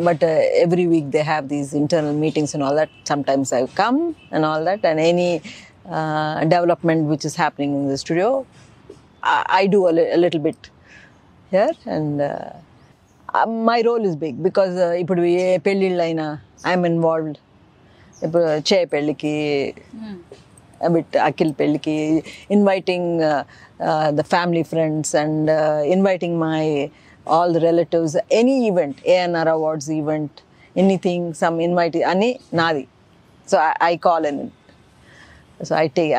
but every week they have these internal meetings and all that. Sometimes I come and all that, and any development which is happening in the studio I do a little bit here. And my role is big because ippudu e pellilla I am involved. Ippudu che pelliki a bit Akhil pelliki, inviting the family friends and inviting my all the relatives, any event, ANR awards event, anything, some invite ani nadi. So I call in. So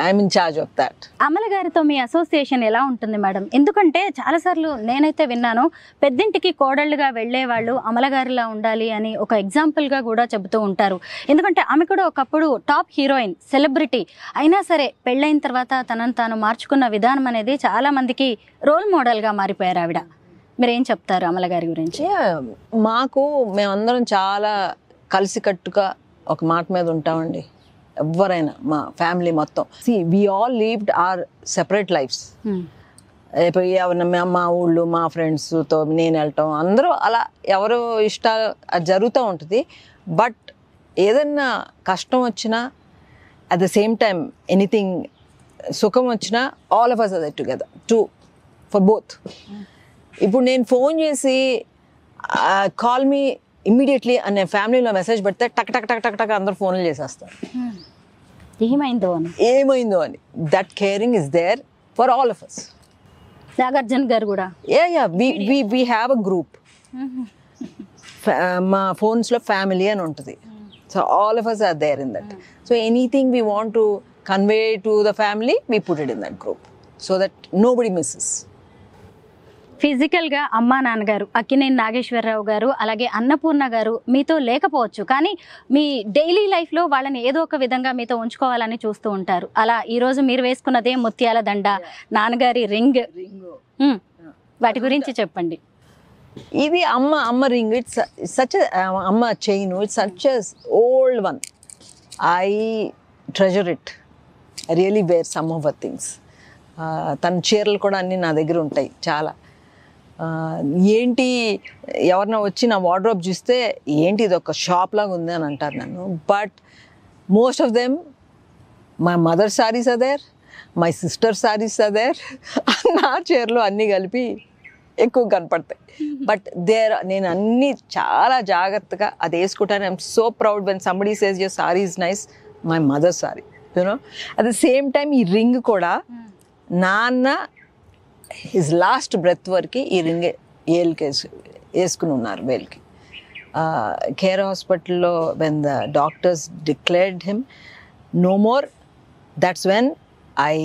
I'm in charge of that. Amala గారితో మీ association ఎలా ఉంటుంది madam? ఎందుకంటే చాలాసార్లు నేనైతే విన్నాను, పెద్దింటికి కోడళ్ళుగా వెళ్ళే వాళ్ళు అమల గారిలా ఉండాలి అని ఒక ఎగ్జాంపుల్గా కూడా చెబుతూ ఉంటారు. ఎందుకంటే ఆమె కూడా ఒకప్పుడు టాప్ హీరోయిన్, సెలబ్రిటీ అయినా సరే పెళ్ళైన తర్వాత తనను తాను మార్చుకున్న విధానం అనేది చాలా మందికి రోల్ మోడల్గా మారిపోయారు ఆవిడ. మీరేం చెప్తారు అమల గారి గురించి? మేమందరం చాలా కలిసికట్టుగా ఒక మాట మీద ఉంటామండి, ఎవరైనా మా ఫ్యామిలీ మొత్తం. We all lived our separate lives. ఇప్పుడు ఎవరైనా మా ఊళ్ళు మా ఫ్రెండ్స్తో నేను వెళ్ళటం, అందరూ అలా ఎవరు ఇష్టాలు అది జరుగుతూ ఉంటుంది. బట్ ఏదన్నా కష్టం వచ్చినా at the same time anything సుఖం వచ్చినా all of us are together for both. ఇప్పుడు నేను ఫోన్ చేసి కాల్ మీ ఇమ్మీడియట్లీ అనే ఫ్యామిలీలో మెసేజ్ పెడితే టక్ టక్ టక్ టక్ టక్ అందరు ఫోన్లు చేసేస్తారు, ఏమైందో అని. That caring is there for all of us. Nagarjuna గారు కూడా వి హ్యావ్ అ గ్రూప్, మా ఫోన్స్లో ఫ్యామిలీ అని ఉంటుంది. So all of us are there in that. So anything we want to convey to the family, we put it in that group so that nobody misses. ఫిజికల్గా అమ్మా నాన్నగారు అక్కినేని నాగేశ్వరరావు గారు అలాగే అన్నపూర్ణ గారు మీతో లేకపోవచ్చు, కానీ మీ డైలీ లైఫ్లో వాళ్ళని ఏదో ఒక విధంగా మీతో ఉంచుకోవాలని చూస్తూ ఉంటారు. అలా ఈరోజు మీరు వేసుకున్నదే ముత్యాల దండ, నాన్నగారి రింగ్, వాటి గురించి చెప్పండి. ఇది అమ్మ రింగ్. ఇట్స్ సచ్ అమ్మ chain. It's such old one. I treasure it. I really wear some of the things. తన చీరలు కూడా అన్నీ నా దగ్గర ఉంటాయి చాలా. ఏంటి ఎవరన్నా వచ్చి నా వార్డ్రోబ్ చూస్తే ఏంటి ఇది ఒక షాప్ లాగా ఉంది అని అంటారు నన్ను. But most of them my mother saris are there, my sister saris are there. నా చీరలు అన్నీ కలిపి ఎక్కువ కనపడతాయి. బట్ నేను అన్నీ చాలా జాగ్రత్తగా అది వేసుకుంటాను. I'm so proud when somebody says your sorry is nice, my mother sorry, you know. At the same time ఈ రింగ్ కూడా నాన్న హిజ్ లాస్ట్ బ్రెత్ వరకు ఈ రింగ్ ఏళ్ళకి వేసుకుని ఉన్నారు వేలుకి. కేర్ హాస్పిటల్లో when the doctors declared him no more, that's when I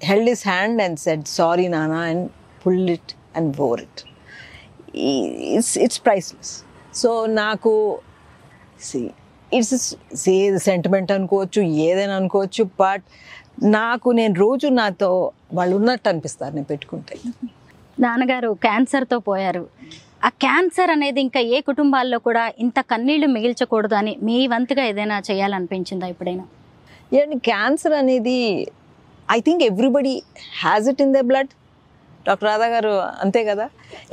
held his hand and said sorry నానా and pulled it and wore it. It's priceless. So నాకు ఇట్స్ సెంటిమెంట్ అనుకోవచ్చు, ఏదైనా అనుకోవచ్చు, బట్ నాకు నేను రోజు నాతో వాళ్ళు ఉన్నట్టు అనిపిస్తారు నేను పెట్టుకుంటే. నాన్నగారు క్యాన్సర్తో పోయారు. ఆ క్యాన్సర్ అనేది ఇంకా ఏ కుటుంబాల్లో కూడా ఇంత కన్నీళ్లు మిగిల్చకూడదు అని మీ వంతుగా ఏదైనా చేయాలనిపించిందా ఎప్పుడైనా? ఏంటి క్యాన్సర్ అనేది I think everybody has it in the blood. Doctor Radha garu అంతే కదా,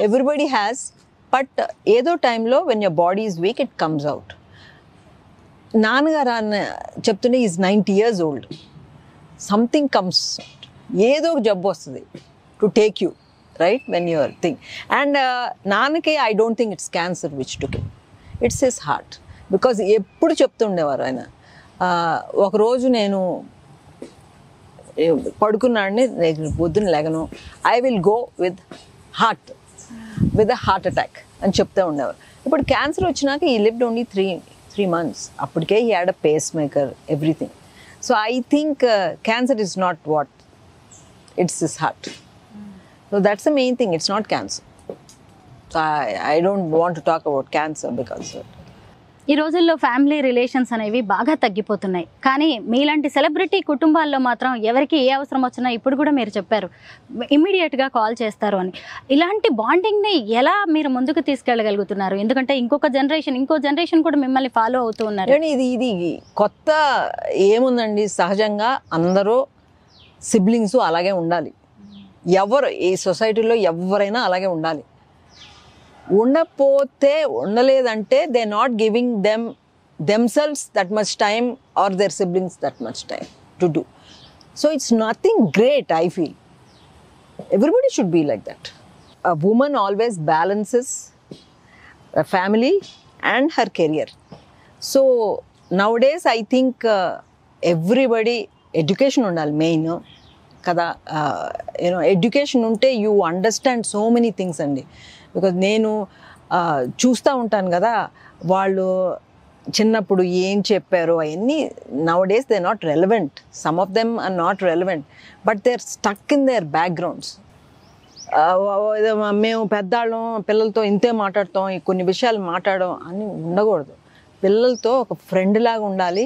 ఎవ్రీబడి హ్యాస్. బట్ ఏదో టైంలో when your body is weak it comes out. నాన్నగారు అన్న చెప్తుంటే is 90 years old. Something comes, ఏదో ఒక జబ్బు వస్తుంది to take you right when your thing. And నాన్నకి I don't think it's cancer which took him, it's his heart. Because ఎప్పుడు చెప్తుండేవారు ఆయన. ఒకరోజు నేను పడుకున్నాడని పొద్దున్న లేగను, I will go with heart attack అని చెప్తూ ఉండేవారు. ఇప్పుడు క్యాన్సర్ వచ్చినాక ఈ లివ్డ్ ఓన్లీ 3 months. అప్పటికే he had a pacemaker, everything. So I think cancer is not what, it's his heart. So that's the main thing, it's not cancer. So I don't want to talk about cancer because ఈ రోజుల్లో family relations అనేవి బాగా తగ్గిపోతున్నాయి. కానీ మీలాంటి celebrity కుటుంబాల్లో మాత్రం ఎవరికి ఏ అవసరం వచ్చినా ఇప్పుడు కూడా మీరు చెప్పారు ఇమ్మీడియట్గా కాల్ చేస్తారు అని. ఇలాంటి బాండింగ్ని ఎలా మీరు ముందుకు తీసుకెళ్ళగలుగుతున్నారు? ఎందుకంటే ఇంకో జనరేషన్ కూడా మిమ్మల్ని ఫాలో అవుతూ ఉన్నారు. ఇది కొత్త ఏముందండి, సహజంగా అందరూ సిబ్లింగ్స్ అలాగే ఉండాలి. ఎవరు ఈ సొసైటీలో ఎవరైనా అలాగే ఉండాలి. ఉండకపోతే ఉండలేదంటే they not giving themselves that much time or their siblings that much time to do. So it's nothing great, I feel. Everybody should be like that. A woman always balances a family and her career. So nowadays I think everybody education undali main kada. Education unte you understand so many things andi. Because నేను చూస్తూ ఉంటాను కదా, వాళ్ళు చిన్నప్పుడు ఏం చెప్పారో అవన్నీ nowadays they not relevant. Some of them are not relevant, but they are stuck in their backgrounds. మేము పెద్దాళ్ళం పిల్లలతో ఇంతే మాట్లాడతాం, కొన్ని విషయాలు మాట్లాడడం అని ఉండకూడదు. పిల్లలతో ఒక ఫ్రెండ్ లాగా ఉండాలి.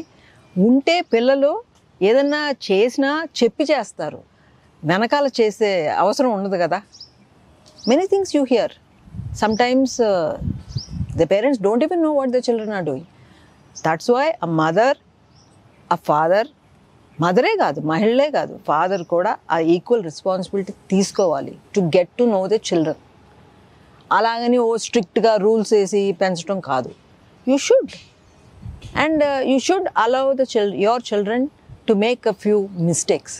ఉంటే పిల్లలు ఏదన్నా చేసినా చెప్పి చేస్తారు, వెనకాల చేసే అవసరం ఉండదు కదా. Many things you hear. Sometimes the parents don't even know what the children are doing. That's why a mother, a father, మదరే కాదు, మహిళలే కాదు, ఫాదర్ కూడా ఆ ఈక్వల్ రెస్పాన్సిబిలిటీ తీసుకోవాలి to get to know the children. అలాగని స్ట్రిక్ట్గా రూల్స్ వేసి పెంచడం కాదు. You should and you should allow your children to make a few mistakes.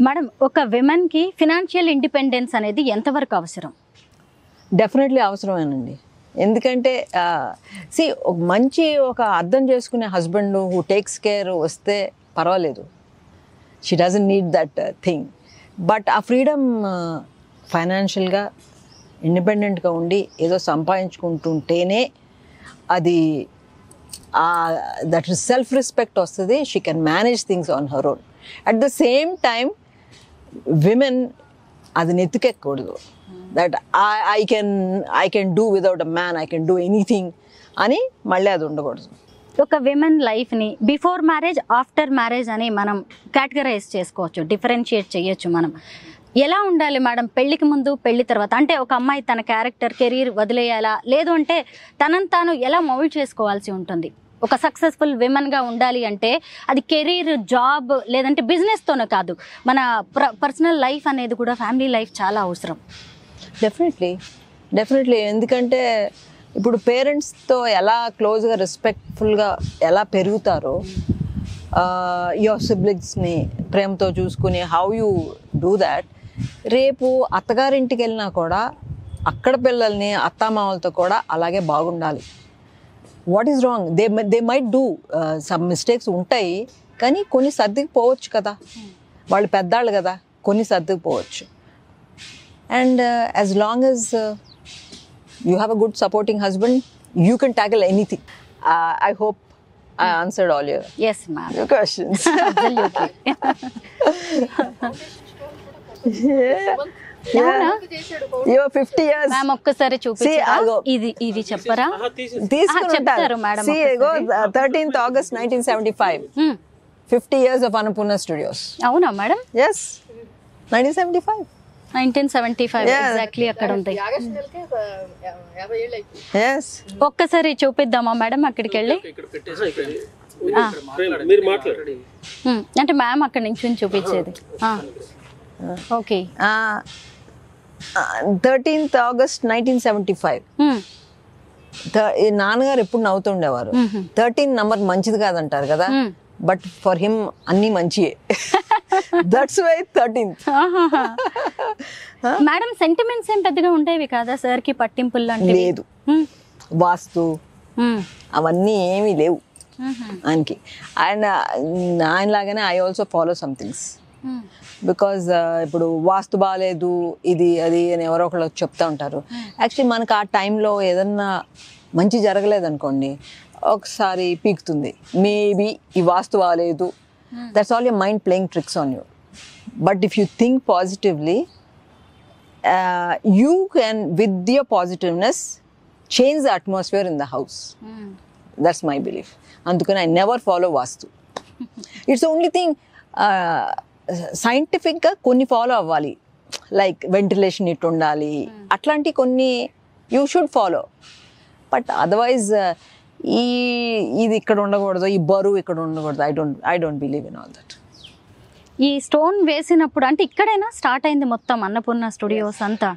Madam, ఒక విమెన్కి ఫినాన్షియల్ ఇండిపెండెన్స్ అనేది ఎంతవరకు అవసరం? డెఫినెట్లీ అవసరమేనండి. ఎందుకంటే ఒక అర్థం చేసుకునే హస్బెండ్ హూ టేక్స్ కేర్ వస్తే పర్వాలేదు, she doesn't need that thing. But ఆ ఫ్రీడమ్ ఫైనాన్షియల్గా ఇండిపెండెంట్గా ఉండి ఏదో సంపాదించుకుంటుంటేనే అది దట్ సెల్ఫ్ రెస్పెక్ట్ వస్తుంది. She can manage things on her own. At the same time women అది నెత్తికెక్కకూడదు. That I can do without a man, I can do anything అని మళ్ళీ అది ఉండకూడదు. ఒక విమెన్ లైఫ్ని బిఫోర్ మ్యారేజ్, ఆఫ్టర్ మ్యారేజ్ అని మనం కేటగరైజ్ చేసుకోవచ్చు, డిఫరెన్షియేట్ చేయొచ్చు. మనం ఎలా ఉండాలి మేడం పెళ్ళికి ముందు, పెళ్లి తర్వాత? అంటే ఒక అమ్మాయి తన క్యారెక్టర్, కెరీర్ వదిలేయాలా, లేదు అంటే తనను తాను ఎలా మౌల్డ్ చేసుకోవాల్సి ఉంటుంది? ఒక సక్సెస్ఫుల్ విమెన్గా ఉండాలి అంటే అది కెరీర్, జాబ్ లేదంటే బిజినెస్తోనే కాదు, మన పర్సనల్ లైఫ్ అనేది కూడా, ఫ్యామిలీ లైఫ్ చాలా అవసరం. డెఫినెట్లీ. ఎందుకంటే ఇప్పుడు పేరెంట్స్తో ఎలా క్లోజ్గా రెస్పెక్ట్ఫుల్గా ఎలా పెరుగుతారో, యువర్ సిబ్లింగ్స్ని ప్రేమతో చూసుకుని హౌ యూ డూ దాట్, రేపు అత్తగారింటికి వెళ్ళినా కూడా అక్కడ పిల్లల్ని అత్తామామలతో కూడా అలాగే బాగుండాలి. What is wrong? They might do some mistakes ఉంటాయి, కానీ కొన్ని సర్దుకుపోవచ్చు కదా, వాళ్ళు పెద్దాళ్ళు కదా, కొన్ని సర్దుకుపోవచ్చు. And as long as you have a good supporting husband, you can tackle anything. I hope I answered all your questions. Absolutely. You're 50 years. Ma'am, ఒక్కసారి చూపించరా? ఇది చెప్పరా? చెప్తారు madam. See, I go 13th August 1975. 50 years of Annapurna Studios. అవునా madam? Yes, 1975. 1975 exactly అక్కడ ఉంది. ఒక్కసారి చూపిద్దామా madam అక్కడికి వెళ్ళి? అంటే మ్యామ్ అక్కడ నుంచి చూపించేది. ఓకే. 13th August 1975. నాన్నగారు ఎప్పుడు నవ్వుతుండేవారు. 13 నంబర్ మంచిది కాదంటారు కదా, బట్ ఫర్ హిమ్ అన్ని మంచియే. That's why 13th. Madam, sentiments ఏం పెద్దగా ఉండేవి కాదా సార్ కి? పట్టింపులు అంటే లేదు, వాస్తు అవన్నీ ఏమీ లేవు ఆయనకి. ఆయన లాగానే I also follow some things. Because ఇప్పుడు వాస్తు బాగాలేదు, ఇది అది అని ఎవరో ఒకళ్ళు చెప్తా ఉంటారు. యాక్చువల్లీ మనకు ఆ టైంలో ఏదన్నా మంచి జరగలేదు అనుకోండి, ఒకసారి పీకుతుంది. మేబీ ఈ వాస్తు బాగాలేదు, That's all your mind playing tricks on you. But if you think positively, you can, with your positiveness, change the atmosphere in the house. That's my belief. Andukani I never follow vastu. It's the only thing scientific ga konni follow avvali, like ventilation it undali, atlanti konni you should follow. But otherwise ఇది ఇక్కడ ఉండకూడదు, ఈ బరువు ఇక్కడ ఉండకూడదు, I don't believe in all that. ఈ stone వేసినప్పుడు అంటే ఇక్కడైనా స్టార్ట్ అయింది మొత్తం అన్నపూర్ణ స్టూడియోస్ అంతా?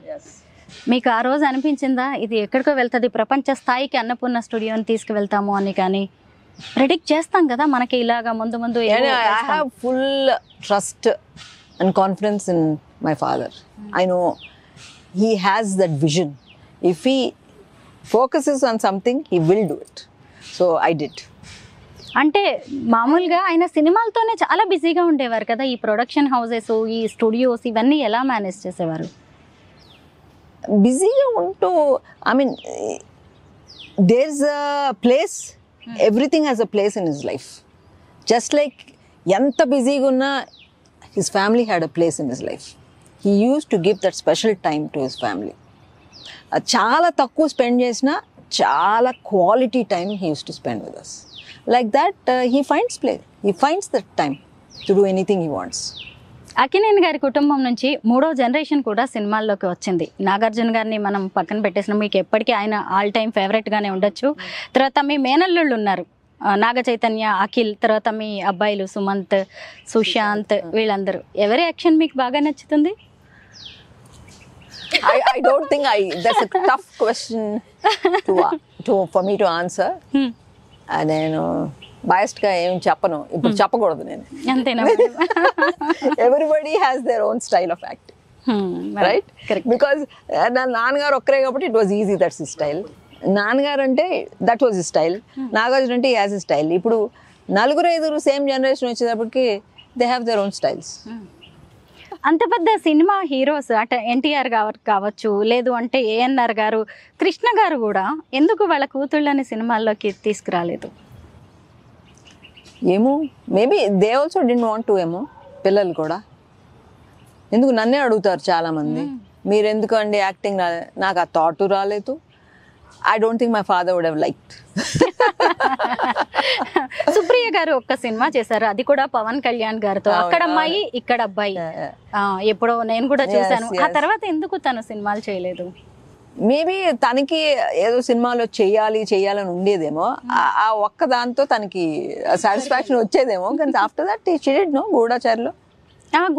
మీకు ఆ రోజు అనిపించిందా ఇది ఎక్కడికో వెళ్తుంది, ప్రపంచ స్థాయికి అన్నపూర్ణ స్టూడియోని తీసుకువెళ్తాము అని? కానీ ప్రెడిక్ట్ చేస్తాం కదా మనకి ఇలాగా ముందు ముందు. I have full trust and confidence in my father. I know he has that vision. If he focuses on something, he will do it. So I did. అంటే మామూలుగా ఆయన సినిమాలతోనే చాలా బిజీగా ఉండేవారు కదా, ఈ ప్రొడక్షన్ హౌసెస్, ఈ స్టూడియోస్ ఇవన్నీ ఎలా మేనేజ్ చేసేవారు? బిజీగా ఉంటూ, I mean there's a place, everything has a place in his life. Just like ఎంత బిజీగా ఉన్నా his family had a place in his life. He used to give that special time to his family. చాలా తక్కువ spend చేసినా చాలా quality time he used to spend with us. Like that, he finds that time to do anything he wants. Akkineni గారి కుటుంబం నుంచి 3వ generation కూడా సినిమాల్లోకి వచ్చింది. నాగార్జున గారిని మనం పక్కన పెట్టేసిన, మీకు ఎప్పటికీ ఆయన ఆల్ టైమ్ ఫేవరెట్గానే ఉండొచ్చు. తర్వాత మీ మేనల్లుళ్ళు ఉన్నారు, నాగ చైతన్య, అఖిల్, తర్వాత మీ అబ్బాయిలు సుమంత్, సుశాంత్, వీళ్ళందరూ. ఎవరి యాక్షన్ మీకు బాగా నచ్చుతుంది? I don't think that's a tough question for me to answer. నేను బయాస్డ్గా ఏం చెప్పను, ఇప్పుడు చెప్పకూడదు నేను. అంతేనా? Everybody has their own style of acting, right? Because నా నాన్నగారు ఒక్కరే కాబట్టి it was easy, that's his style. నాన్నగారు అంటే that was his style, Nagarjuna అంటే హ్యాస్ హిస్ స్టైల్. ఇప్పుడు 4-5 సేమ్ జనరేషన్ వచ్చేటప్పటికి they have their own styles. అంత పెద్ద సినిమా హీరోస్ అట ఎన్టీఆర్ గారు కావచ్చు, లేదు అంటే ఏఎన్ఆర్ గారు, కృష్ణ గారు కూడా ఎందుకు వాళ్ళ కూతుళ్ళని సినిమాల్లోకి తీసుకురాలేదు? ఏమో, maybe they also didn't want to. ఏమో పిల్లలు కూడా ఎందుకు నన్నే అడుగుతారు చాలామంది, మీరు ఎందుకు అండి యాక్టింగ్ రాలేదు? నాకు ఆ థాట్ రాలేదు. I don't think my father would have liked. Supriya గారు ఒక్క సినిమా చేశారు, అది కూడా పవన్ కళ్యాణ్ గారితో, అక్కడ అమ్మాయి ఇక్కడ అబ్బాయి. ఎప్పుడో నేను కూడా చూసాను. ఆ తర్వాత ఎందుకు తను సినిమాలు చేయలేదు? మేబీ తనకి ఏదో సినిమాలో చెయ్యాలని ఉండేదేమో, ఆ ఒక్క దాంతో తనకి సాటిస్ఫాక్షన్ వచ్చేదేమో. కానీ after that she did no. గూఢచారిలో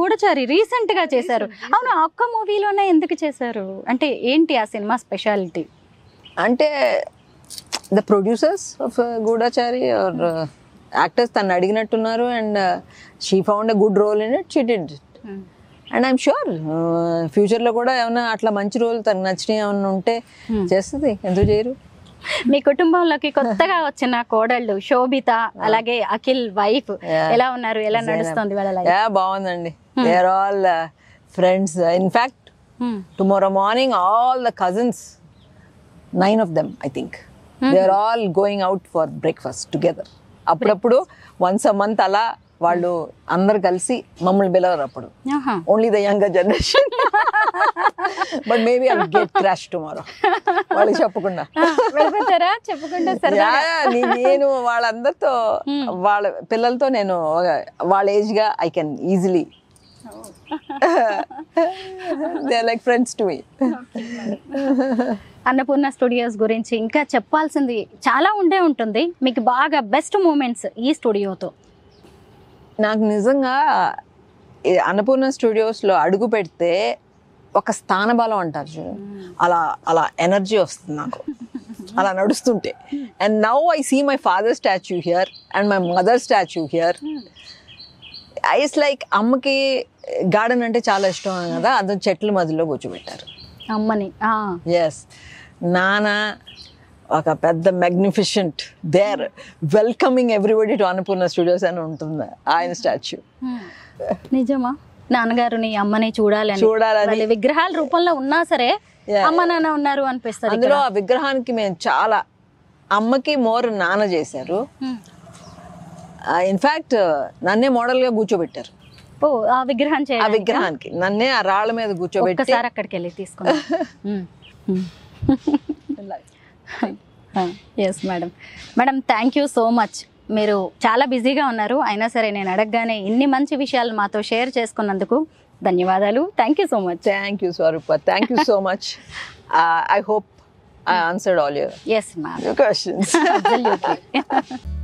గూఢచారి రీసెంట్ గా చేశారు. అవును, ఆ ఒక్క మూవీలోనే ఎందుకు చేశారు? అంటే ఏంటి ఆ సినిమా స్పెషాలిటీ? అంటే the producers of Goodachari or actors తను అడిగినట్టున్నారు, and she found a good role in it, she did it. And I'm sure ఫ్యూచర్లో కూడా ఏమైనా అట్లా మంచి రోల్ తనకు నచ్చినవి ఏమైనా ఉంటే చేస్తుంది, ఎందుకు చేయరు? మీ కుటుంబంలోకి కొత్తగా వచ్చిన కోడళ్ళు శోభిత, అలాగే అఖిల్ వైఫ్ ఎలా ఉన్నారు? ఎలా నడుస్తుంది వాళ్ళ లైఫ్? బాగుందండి. They are all friends. In fact tomorrow morning all the cousins, 9 of them I think, they are all going out for breakfast together. అప్పుడప్పుడు once a month అలా వాళ్ళు అందరు కలిసి మమ్మల్ని పిలవరు అప్పుడు, only the younger generation. But maybe I will get crash tomorrow వాళ్ళకి చెప్పకుండా. నేను వాళ్ళందరితో, వాళ్ళ పిల్లలతో, నేను వాళ్ళ ఏజ్ గా I can easily, they are like friends to me. Annapurna Studios గురించి ఇంకా చెప్పాల్సింది చాలా ఉంటుంది. మీకు బాగా బెస్ట్ మూమెంట్స్ ఈ స్టూడియోతో? నాకు నిజంగా అన్నపూర్ణ స్టూడియోస్లో అడుగు పెడితే ఒక స్థానబలం అంటారు చూడు, అలా ఎనర్జీ వస్తుంది నాకు అలా నడుస్తుంటే. And now I see my father statue here and my mother statue here. ఐస్ లైక్ అమ్మకి గార్డెన్ అంటే చాలా ఇష్టం కదా, అందులో చెట్ల మధ్యలో కూర్చోబెట్టారు అమ్మని. ఎస్, నాన్న ఒక పెద్ద magnificent there welcoming everybody to Annapurna Studios అని ఉంటుంది ఆయన స్టాచ్యూ. నిజమా? నాన్నగారుని అమ్మని చూడాలని విగ్రహాల రూపంలో ఉన్నా సరే అమ్మ నాన్న ఉన్నారు అనిపిస్తుంది. అందులో ఆ విగ్రహానికి మేము చాలా, అమ్మకి మోర్ నాన్న చేశారు, ఇన్ఫాక్ట్ నన్నే మోడల్ గా కూర్చోబెట్టారు ఓ ఆ విగ్రహం ఆ చేయాలి విగ్రహానికి. నన్నే ఆ రాళ్ళ మీద కూర్చోబెట్టి ఒక్కసారి అక్కడికి వెళ్ళి తీసుకున్నాం. Yes madam. Madam thank you so much. మీరు చాలా బిజీగా ఉన్నారు, అయినా సరే నేను అడగగానే ఇన్ని మంచి విషయాలు మాతో షేర్ చేసుకున్నందుకు ధన్యవాదాలు. Thank you so much. Thank you Swaroopa, thank you so much. I hope I answered all your Yes, ma'am. questions. Absolutely.